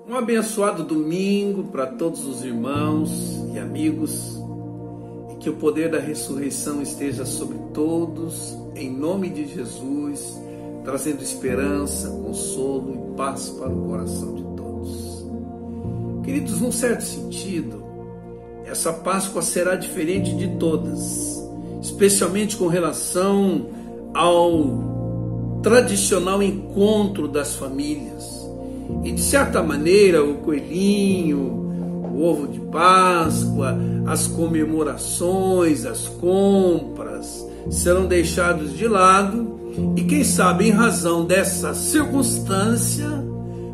Um abençoado domingo para todos os irmãos e amigos, e que o poder da ressurreição esteja sobre todos, em nome de Jesus, trazendo esperança, consolo e paz para o coração de todos. Queridos, num certo sentido, essa Páscoa será diferente de todas, especialmente com relação ao tradicional encontro das famílias. E de certa maneira o coelhinho, o ovo de Páscoa, as comemorações, as compras serão deixados de lado e quem sabe em razão dessa circunstância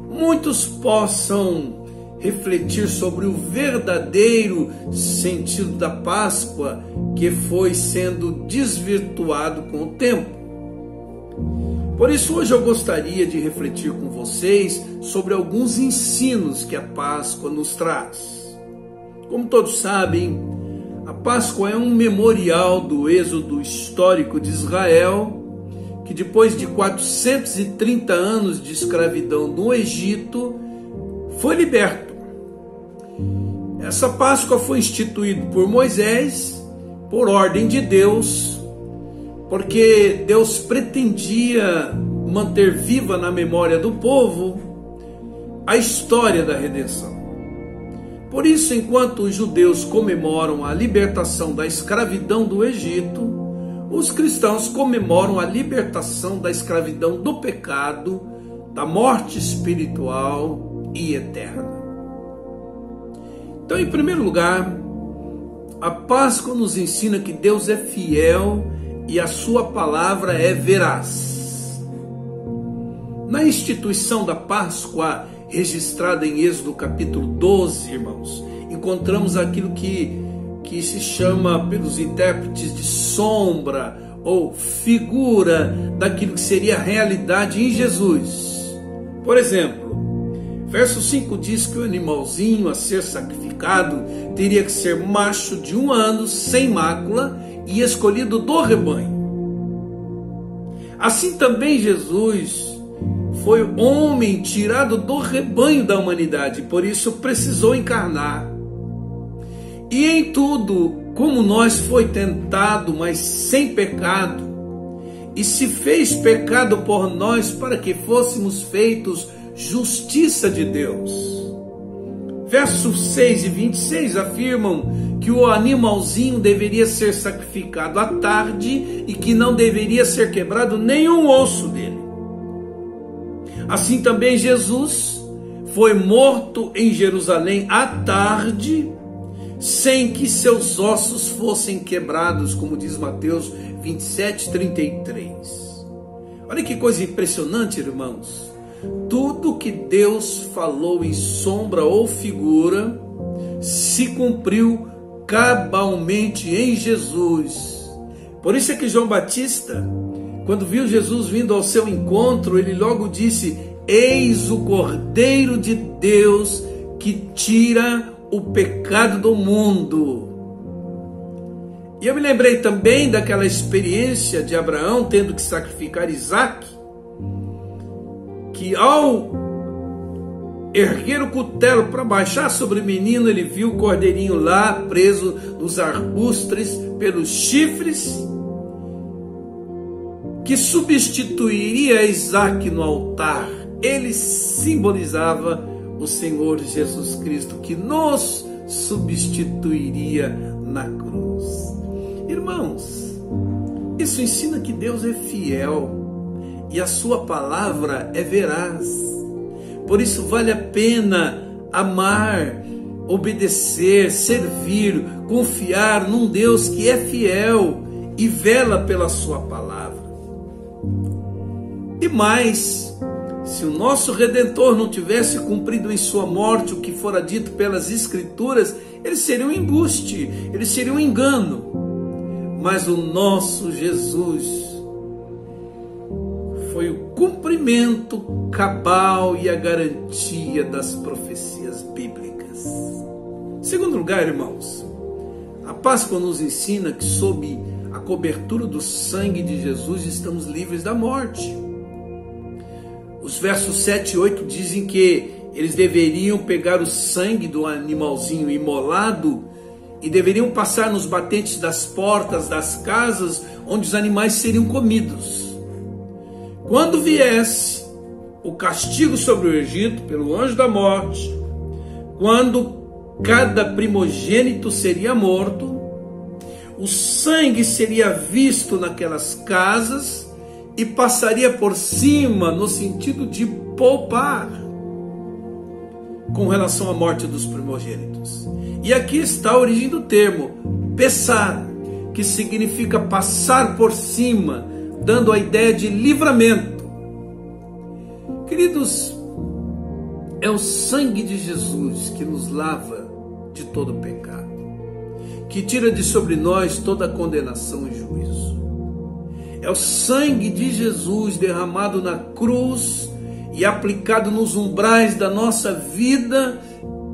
muitos possam refletir sobre o verdadeiro sentido da Páscoa que foi sendo desvirtuado com o tempo. Por isso hoje eu gostaria de refletir com vocês sobre alguns ensinos que a Páscoa nos traz. Como todos sabem, a Páscoa é um memorial do êxodo histórico de Israel, que depois de 430 anos de escravidão no Egito, foi liberto. Essa Páscoa foi instituída por Moisés, por ordem de Deus, porque Deus pretendia manter viva na memória do povo a história da redenção. Por isso, enquanto os judeus comemoram a libertação da escravidão do Egito, os cristãos comemoram a libertação da escravidão do pecado, da morte espiritual e eterna. Então, em primeiro lugar, a Páscoa nos ensina que Deus é fiel e a sua palavra é veraz. Na instituição da Páscoa, registrada em Êxodo capítulo 12, irmãos, encontramos aquilo que se chama pelos intérpretes de sombra ou figura daquilo que seria a realidade em Jesus. Por exemplo, verso 5 diz que o animalzinho a ser sacrificado teria que ser macho de 1 ano, sem mácula, e escolhido do rebanho. Assim também Jesus foi homem tirado do rebanho da humanidade, por isso precisou encarnar. E em tudo, como nós, foi tentado, mas sem pecado, e se fez pecado por nós para que fôssemos feitos justiça de Deus. Versos 6 e 26 afirmam que o animalzinho deveria ser sacrificado à tarde e que não deveria ser quebrado nenhum osso dele. Assim também Jesus foi morto em Jerusalém à tarde, sem que seus ossos fossem quebrados, como diz Mateus 27:33. Olha que coisa impressionante, irmãos. Tudo que Deus falou em sombra ou figura se cumpriu cabalmente em Jesus. Por isso é que João Batista, quando viu Jesus vindo ao seu encontro, ele logo disse: eis o Cordeiro de Deus que tira o pecado do mundo. E eu me lembrei também daquela experiência de Abraão tendo que sacrificar Isaque, que ao erguer o cutelo para baixar sobre o menino, ele viu o cordeirinho lá preso nos arbustos pelos chifres, que substituiria Isaque no altar. Ele simbolizava o Senhor Jesus Cristo, que nos substituiria na cruz. Irmãos, isso ensina que Deus é fiel e a sua palavra é veraz. Por isso vale a pena amar, obedecer, servir, confiar num Deus que é fiel e vela pela sua palavra. E mais, se o nosso Redentor não tivesse cumprido em sua morte o que fora dito pelas Escrituras, ele seria um embuste, ele seria um engano. Mas o nosso Jesus foi o cumprimento cabal e a garantia das profecias bíblicas. Em segundo lugar, irmãos, a Páscoa nos ensina que sob a cobertura do sangue de Jesus estamos livres da morte. Os versos 7 e 8 dizem que eles deveriam pegar o sangue do animalzinho imolado e deveriam passar nos batentes das portas das casas onde os animais seriam comidos. Quando viesse o castigo sobre o Egito pelo anjo da morte, quando cada primogênito seria morto, o sangue seria visto naquelas casas e passaria por cima no sentido de poupar com relação à morte dos primogênitos. E aqui está a origem do termo pesar, que significa passar por cima, dando a ideia de livramento. Queridos, é o sangue de Jesus que nos lava de todo pecado, que tira de sobre nós toda condenação e juízo. É o sangue de Jesus derramado na cruz e aplicado nos umbrais da nossa vida,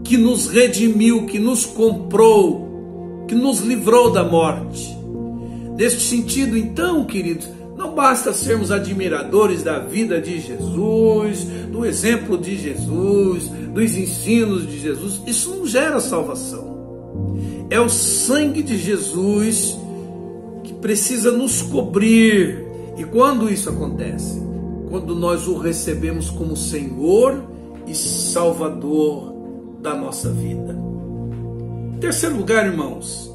que nos redimiu, que nos comprou, que nos livrou da morte. Neste sentido, então, queridos, não basta sermos admiradores da vida de Jesus, do exemplo de Jesus, dos ensinos de Jesus. Isso não gera salvação. É o sangue de Jesus que precisa nos cobrir. E quando isso acontece? Quando nós o recebemos como Senhor e Salvador da nossa vida. Em terceiro lugar, irmãos,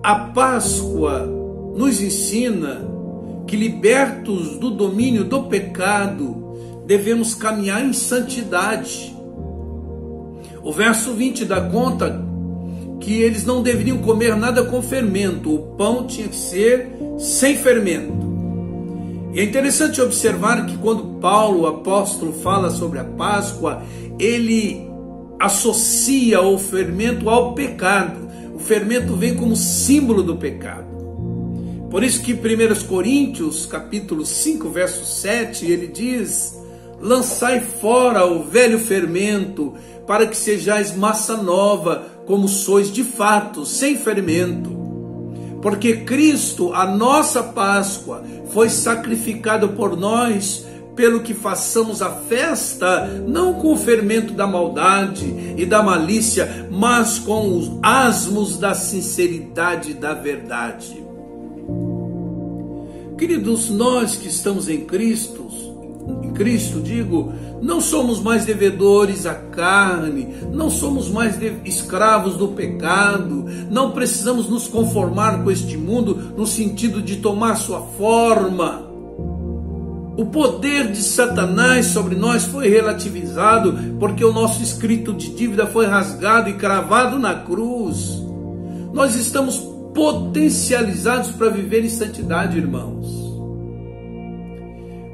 a Páscoa nos ensina que, libertos do domínio do pecado, devemos caminhar em santidade. O verso 20 dá conta que eles não deveriam comer nada com fermento, o pão tinha que ser sem fermento. E é interessante observar que quando Paulo, o apóstolo, fala sobre a Páscoa, ele associa o fermento ao pecado. O fermento vem como símbolo do pecado. Por isso que em 1 Coríntios, capítulo 5, verso 7, ele diz: lançai fora o velho fermento, para que sejais massa nova, como sois de fato, sem fermento. Porque Cristo, a nossa Páscoa, foi sacrificado por nós, pelo que façamos a festa, não com o fermento da maldade e da malícia, mas com os asmos da sinceridade e da verdade. Queridos, nós que estamos em Cristo, não somos mais devedores à carne, não somos mais escravos do pecado, não precisamos nos conformar com este mundo no sentido de tomar sua forma. O poder de Satanás sobre nós foi relativizado, porque o nosso escrito de dívida foi rasgado e cravado na cruz. Nós estamos potencializados para viver em santidade, irmãos.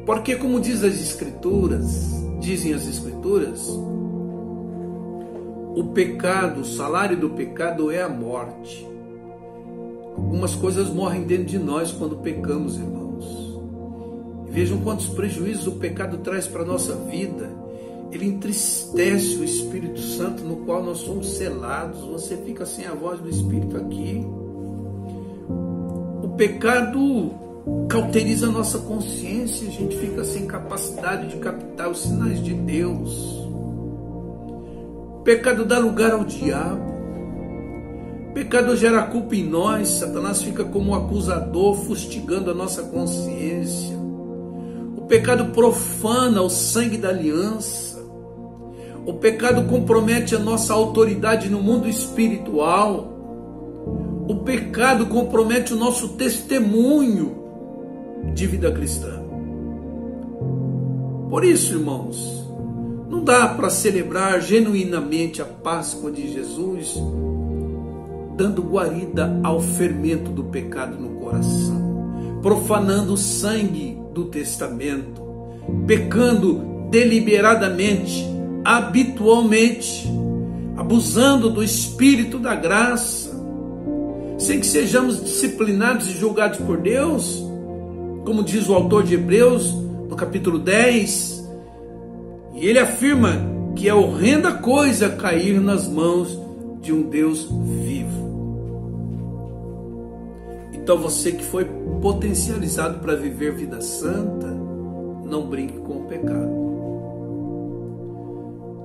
Porque, como dizem as Escrituras, o pecado, o salário do pecado é a morte. Algumas coisas morrem dentro de nós quando pecamos, irmãos. E vejam quantos prejuízos o pecado traz para a nossa vida. Ele entristece o Espírito Santo, no qual nós somos selados. Você fica sem a voz do Espírito aqui. O pecado cauteriza a nossa consciência, a gente fica sem capacidade de captar os sinais de Deus. O pecado dá lugar ao diabo. O pecado gera culpa em nós. Satanás fica como um acusador, fustigando a nossa consciência. O pecado profana o sangue da aliança. O pecado compromete a nossa autoridade no mundo espiritual. O pecado compromete o nosso testemunho de vida cristã. Por isso, irmãos, não dá para celebrar genuinamente a Páscoa de Jesus dando guarida ao fermento do pecado no coração, profanando o sangue do testamento, pecando deliberadamente, habitualmente, abusando do Espírito da graça, sem que sejamos disciplinados e julgados por Deus, como diz o autor de Hebreus, no capítulo 10, e ele afirma que é horrenda coisa cair nas mãos de um Deus vivo. Então você que foi potencializado para viver vida santa, não brinque com o pecado.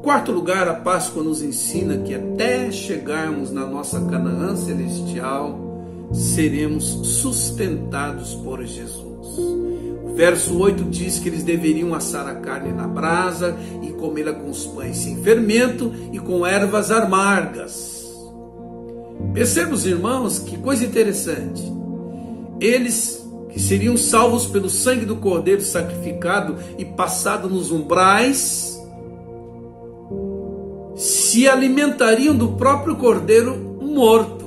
Quarto lugar, a Páscoa nos ensina que até chegarmos na nossa Canaã celestial, seremos sustentados por Jesus. O verso 8 diz que eles deveriam assar a carne na brasa e comê-la com os pães sem fermento e com ervas amargas. Percebam, irmãos, que coisa interessante. Eles que seriam salvos pelo sangue do Cordeiro sacrificado e passado nos umbrais, se alimentariam do próprio Cordeiro morto.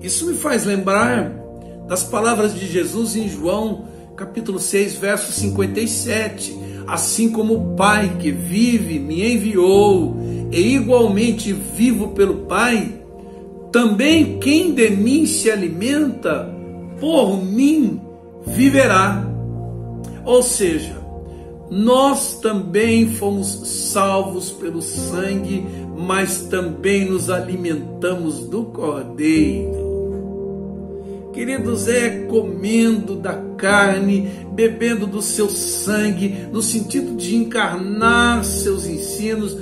Isso me faz lembrar das palavras de Jesus em João, capítulo 6, verso 57. Assim como o Pai que vive me enviou, e igualmente vivo pelo Pai, também quem de mim se alimenta, por mim viverá. Ou seja, nós também fomos salvos pelo sangue, mas também nos alimentamos do Cordeiro. Queridos, é comendo da carne, bebendo do seu sangue, no sentido de encarnar seus ensinos,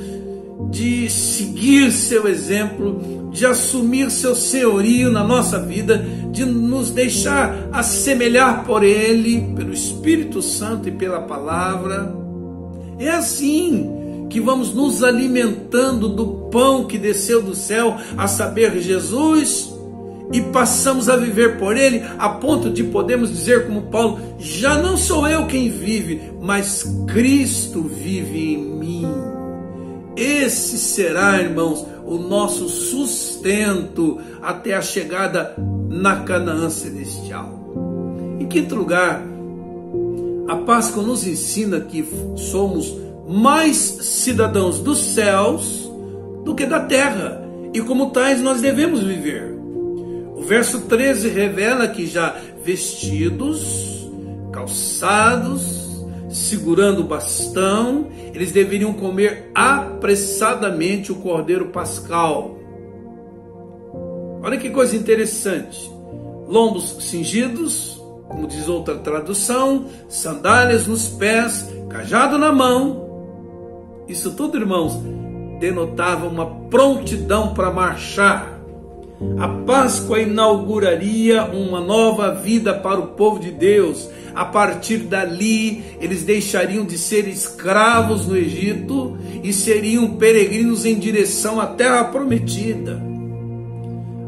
de seguir seu exemplo, de assumir seu senhorio na nossa vida, de nos deixar assemelhar por Ele, pelo Espírito Santo e pela Palavra. É assim que vamos nos alimentando do pão que desceu do céu, a saber, Jesus, e passamos a viver por Ele, a ponto de podermos dizer como Paulo, já não sou eu quem vive, mas Cristo vive em mim. Esse será, irmãos, o nosso sustento até a chegada na Canaã celestial. Em quinto lugar, a Páscoa nos ensina que somos mais cidadãos dos céus do que da terra, e como tais nós devemos viver. O verso 13 revela que já vestidos, calçados, segurando o bastão, eles deveriam comer apressadamente o cordeiro pascal. Olha que coisa interessante. Lombos cingidos, como diz outra tradução, sandálias nos pés, cajado na mão. Isso tudo, irmãos, denotava uma prontidão para marchar. A Páscoa inauguraria uma nova vida para o povo de Deus. A partir dali, eles deixariam de ser escravos no Egito e seriam peregrinos em direção à terra prometida.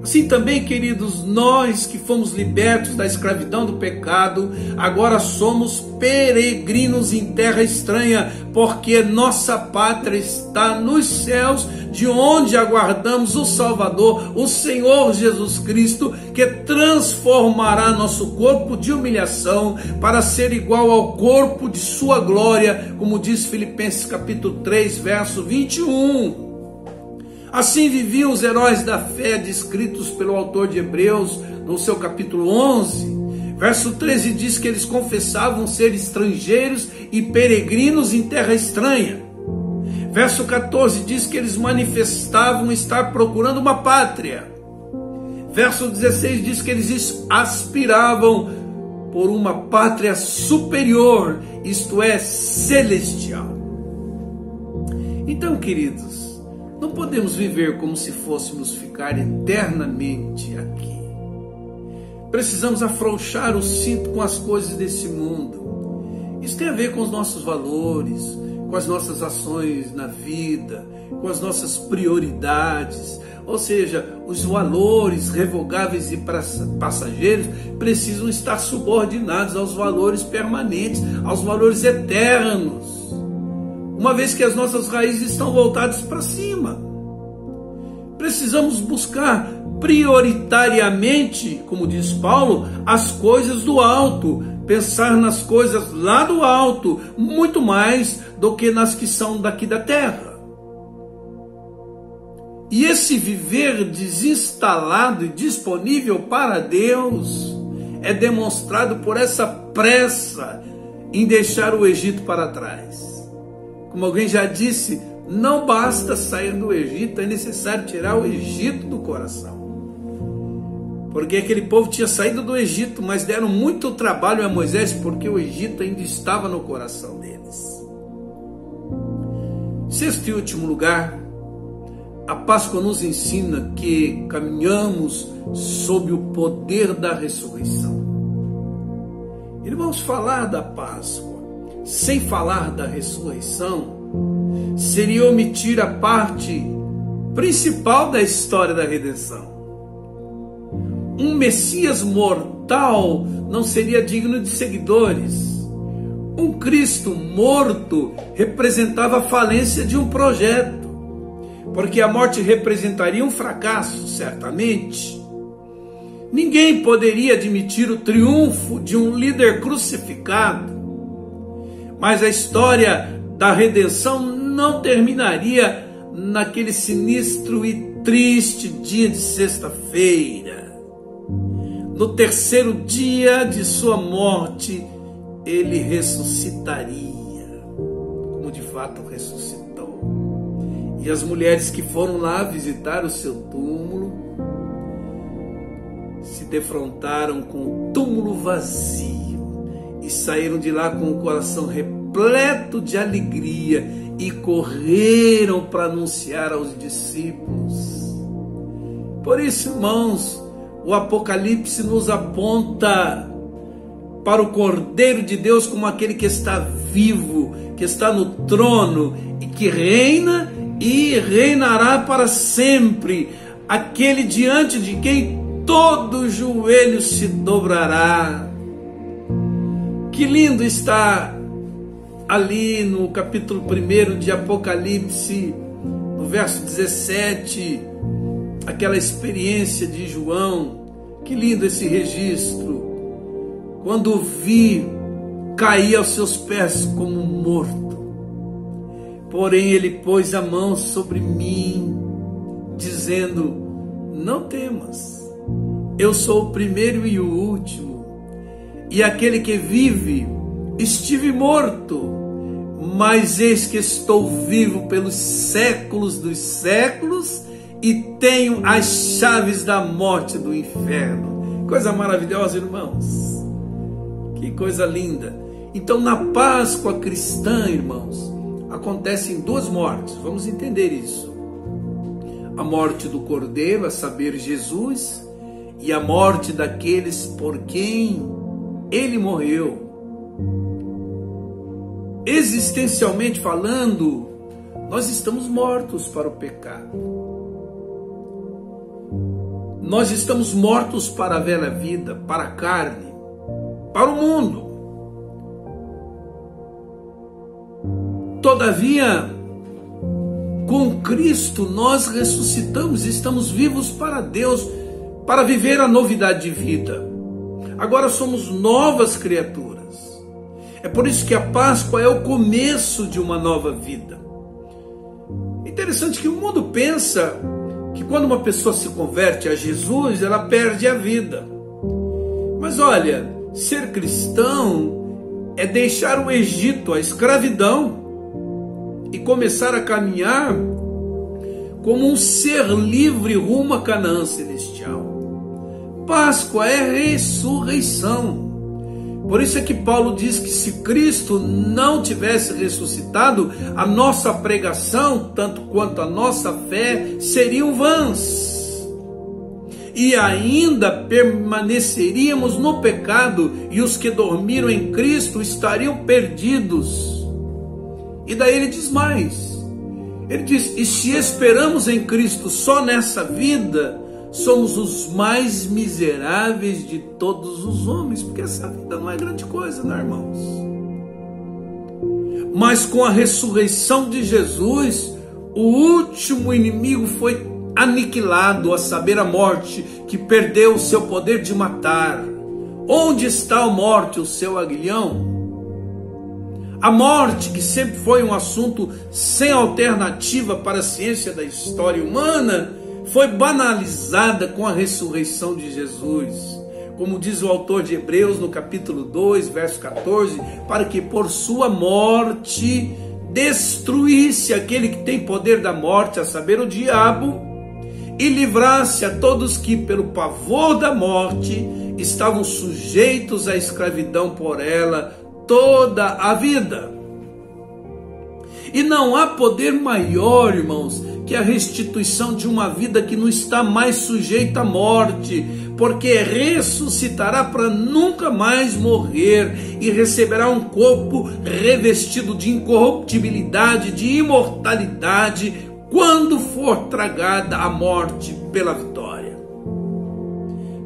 Assim também, queridos, nós que fomos libertos da escravidão do pecado, agora somos peregrinos em terra estranha, porque nossa pátria está nos céus, de onde aguardamos o Salvador, o Senhor Jesus Cristo, que transformará nosso corpo de humilhação para ser igual ao corpo de sua glória, como diz Filipenses capítulo 3, verso 21. Assim viviam os heróis da fé descritos pelo autor de Hebreus no seu capítulo 11. Verso 13 diz que eles confessavam ser estrangeiros e peregrinos em terra estranha. Verso 14 diz que eles manifestavam estar procurando uma pátria. Verso 16 diz que eles aspiravam por uma pátria superior, isto é, celestial. Então, queridos, não podemos viver como se fôssemos ficar eternamente aqui. Precisamos afrouxar o cinto com as coisas desse mundo. Isso tem a ver com os nossos valores, com as nossas ações na vida, com as nossas prioridades. Ou seja, os valores revogáveis e passageiros precisam estar subordinados aos valores permanentes, aos valores eternos, uma vez que as nossas raízes estão voltadas para cima. Precisamos buscar prioritariamente, como diz Paulo, as coisas do alto, pensar nas coisas lá do alto, muito mais do que nas que são daqui da terra. E esse viver desinstalado e disponível para Deus é demonstrado por essa pressa em deixar o Egito para trás. Como alguém já disse, não basta sair do Egito, é necessário tirar o Egito do coração. Porque aquele povo tinha saído do Egito, mas deram muito trabalho a Moisés, porque o Egito ainda estava no coração deles. Sexto e último lugar, a Páscoa nos ensina que caminhamos sob o poder da ressurreição. Irmãos, falar da Páscoa sem falar da ressurreição seria omitir a parte principal da história da redenção. Um Messias mortal não seria digno de seguidores. Um Cristo morto representava a falência de um projeto, porque a morte representaria um fracasso, certamente. Ninguém poderia admitir o triunfo de um líder crucificado, mas a história da redenção não terminaria naquele sinistro e triste dia de sexta-feira. No terceiro dia de sua morte, ele ressuscitaria, como de fato ressuscitou. E as mulheres que foram lá visitar o seu túmulo se defrontaram com o túmulo vazio e saíram de lá com o coração repleto de alegria e correram para anunciar aos discípulos. Por isso, irmãos, o Apocalipse nos aponta para o Cordeiro de Deus como aquele que está vivo, que está no trono e que reina e reinará para sempre, aquele diante de quem todo joelho se dobrará. Que lindo está ali no capítulo 1 de Apocalipse, no verso 17, aquela experiência de João. Que lindo esse registro. Quando o vi, caí aos seus pés como morto. Porém ele pôs a mão sobre mim, dizendo: não temas, eu sou o primeiro e o último, e aquele que vive. Estive morto, mas eis que estou vivo pelos séculos dos séculos e tenho as chaves da morte e do inferno. Coisa maravilhosa, irmãos. Que coisa linda. Então, na Páscoa cristã, irmãos, acontecem duas mortes. Vamos entender isso. A morte do Cordeiro, a saber, Jesus, e a morte daqueles por quem ele morreu. Existencialmente falando, nós estamos mortos para o pecado. Nós estamos mortos para a velha vida, para a carne, para o mundo. Todavia, com Cristo nós ressuscitamos, estamos vivos para Deus, para viver a novidade de vida. Agora somos novas criaturas. É por isso que a Páscoa é o começo de uma nova vida. Interessante que o mundo pensa que quando uma pessoa se converte a Jesus, ela perde a vida. Mas olha, ser cristão é deixar o Egito, a escravidão, e começar a caminhar como um ser livre rumo a Canaã celestial. Páscoa é ressurreição. Por isso é que Paulo diz que se Cristo não tivesse ressuscitado, a nossa pregação, tanto quanto a nossa fé, seriam vãs. E ainda permaneceríamos no pecado, e os que dormiram em Cristo estariam perdidos. E daí ele diz mais. Ele diz: e se esperamos em Cristo só nessa vida, somos os mais miseráveis de todos os homens, porque essa vida não é grande coisa, né, irmãos? Mas com a ressurreição de Jesus, o último inimigo foi aniquilado, a saber, a morte, que perdeu o seu poder de matar. Onde está a morte, o seu aguilhão? A morte, que sempre foi um assunto sem alternativa para a ciência da história humana, foi banalizada com a ressurreição de Jesus. Como diz o autor de Hebreus no capítulo 2, verso 14, para que por sua morte destruísse aquele que tem poder da morte, a saber, o diabo, e livrasse a todos que, pelo pavor da morte, estavam sujeitos à escravidão por ela toda a vida. E não há poder maior, irmãos, que a restituição de uma vida que não está mais sujeita à morte, porque ressuscitará para nunca mais morrer e receberá um corpo revestido de incorruptibilidade, de imortalidade, quando for tragada a morte pela vitória.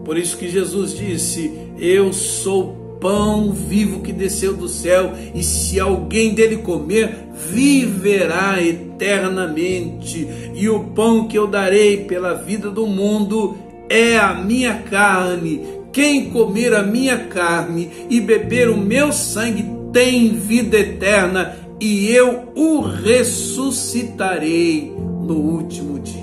Por isso que Jesus disse: eu sou pão vivo que desceu do céu, e se alguém dele comer, viverá eternamente. E o pão que eu darei pela vida do mundo é a minha carne. Quem comer a minha carne e beber o meu sangue tem vida eterna, e eu o ressuscitarei no último dia.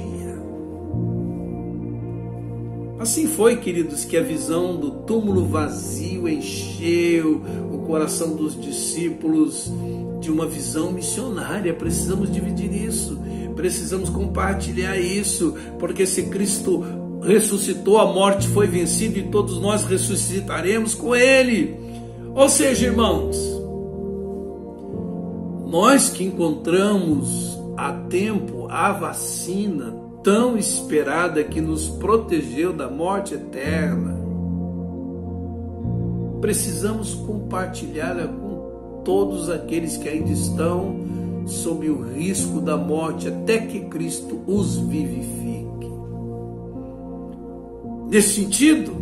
Assim foi, queridos, que a visão do túmulo vazio encheu o coração dos discípulos de uma visão missionária. Precisamos dividir isso, precisamos compartilhar isso, porque se Cristo ressuscitou, a morte foi vencida e todos nós ressuscitaremos com Ele. Ou seja, irmãos, nós que encontramos a tempo a vacina tão esperada que nos protegeu da morte eterna, precisamos compartilhá-la com todos aqueles que ainda estão sob o risco da morte, até que Cristo os vivifique. Nesse sentido,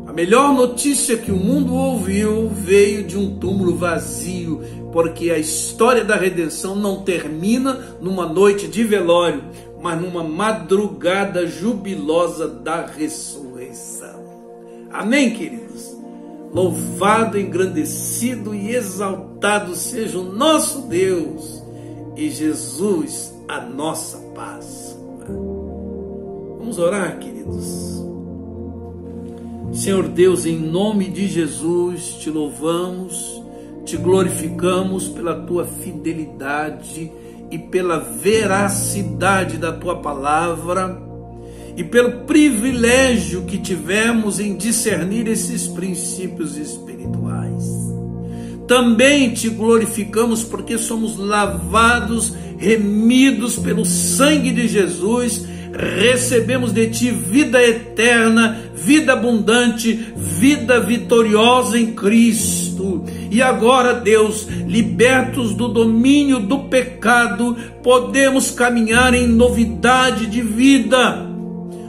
a melhor notícia que o mundo ouviu veio de um túmulo vazio, porque a história da redenção não termina numa noite de velório, mas numa madrugada jubilosa da ressurreição. Amém, queridos? Louvado, engrandecido e exaltado seja o nosso Deus e Jesus, a nossa Páscoa. Vamos orar, queridos. Senhor Deus, em nome de Jesus, te louvamos, te glorificamos pela tua fidelidade e pela veracidade da tua palavra, e pelo privilégio que tivemos em discernir esses princípios espirituais. Também te glorificamos porque somos lavados, remidos pelo sangue de Jesus, recebemos de ti vida eterna, vida abundante, vida vitoriosa em Cristo. E agora, Deus, libertos do domínio do pecado, podemos caminhar em novidade de vida.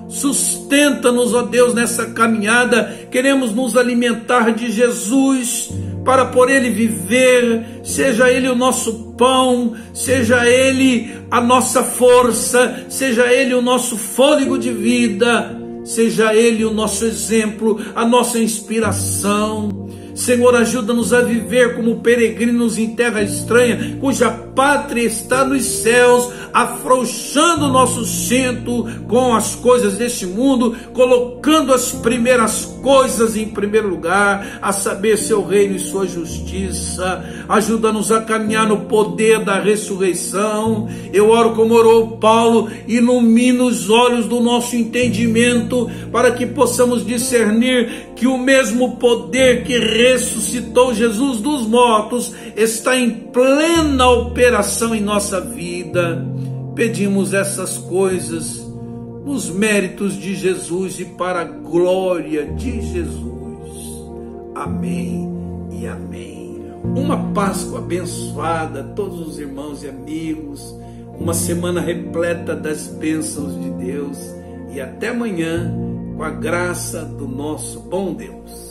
Sustenta-nos, ó Deus, nessa caminhada. Queremos nos alimentar de Jesus para por Ele viver. Seja Ele o nosso pão, seja Ele a nossa força, seja Ele o nosso fôlego de vida, seja Ele o nosso exemplo, a nossa inspiração. Senhor, ajuda-nos a viver como peregrinos em terra estranha, cuja pátria está nos céus, afrouxando o nosso cinto com as coisas deste mundo, colocando as primeiras coisas em primeiro lugar, a saber, seu reino e sua justiça. Ajuda-nos a caminhar no poder da ressurreição. Eu oro como orou Paulo: ilumina os olhos do nosso entendimento, para que possamos discernir que o mesmo poder que ressuscitou Jesus dos mortos está em plena operação em nossa vida. Pedimos essas coisas nos méritos de Jesus e para a glória de Jesus. Amém e amém. Uma Páscoa abençoada a todos os irmãos e amigos, uma semana repleta das bênçãos de Deus, e até amanhã, com a graça do nosso bom Deus.